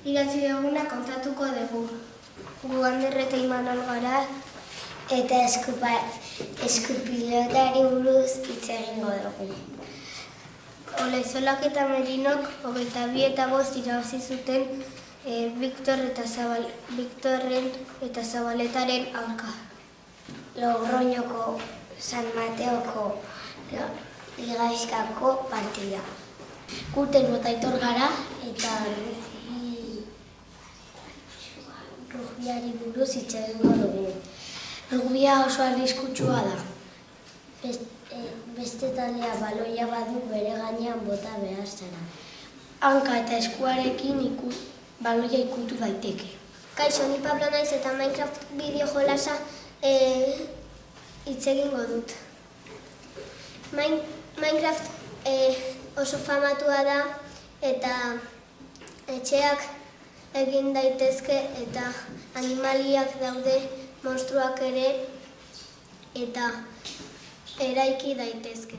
idatzi duguna kontatuko dugu. Gu Ander eta Imanol gara eta eskupilotari buruz hitz egingo dugu. Olaizolak eta Merinok 22 eta 5 irabazi zuten Victorren eta Zabaletaren aurka. Logroñoko San Mateoko ligaizkako partida. Guten Botaitor gara eta rugbiari buruz hitz egingo dugu. Rugbia oso arriskutsua da. Beste taldea baloia badu bere gainean bota behar zara. Hanka eta eskuarekin baloia ikutu daiteke. Kaixo, ni Pablo naiz eta Minecraft bideo jolasa hitz egingo dut. Minecraft oso famatua da eta etxeak egin daitezke eta animaliak daude, monstruak ere eta eraiki daitezke.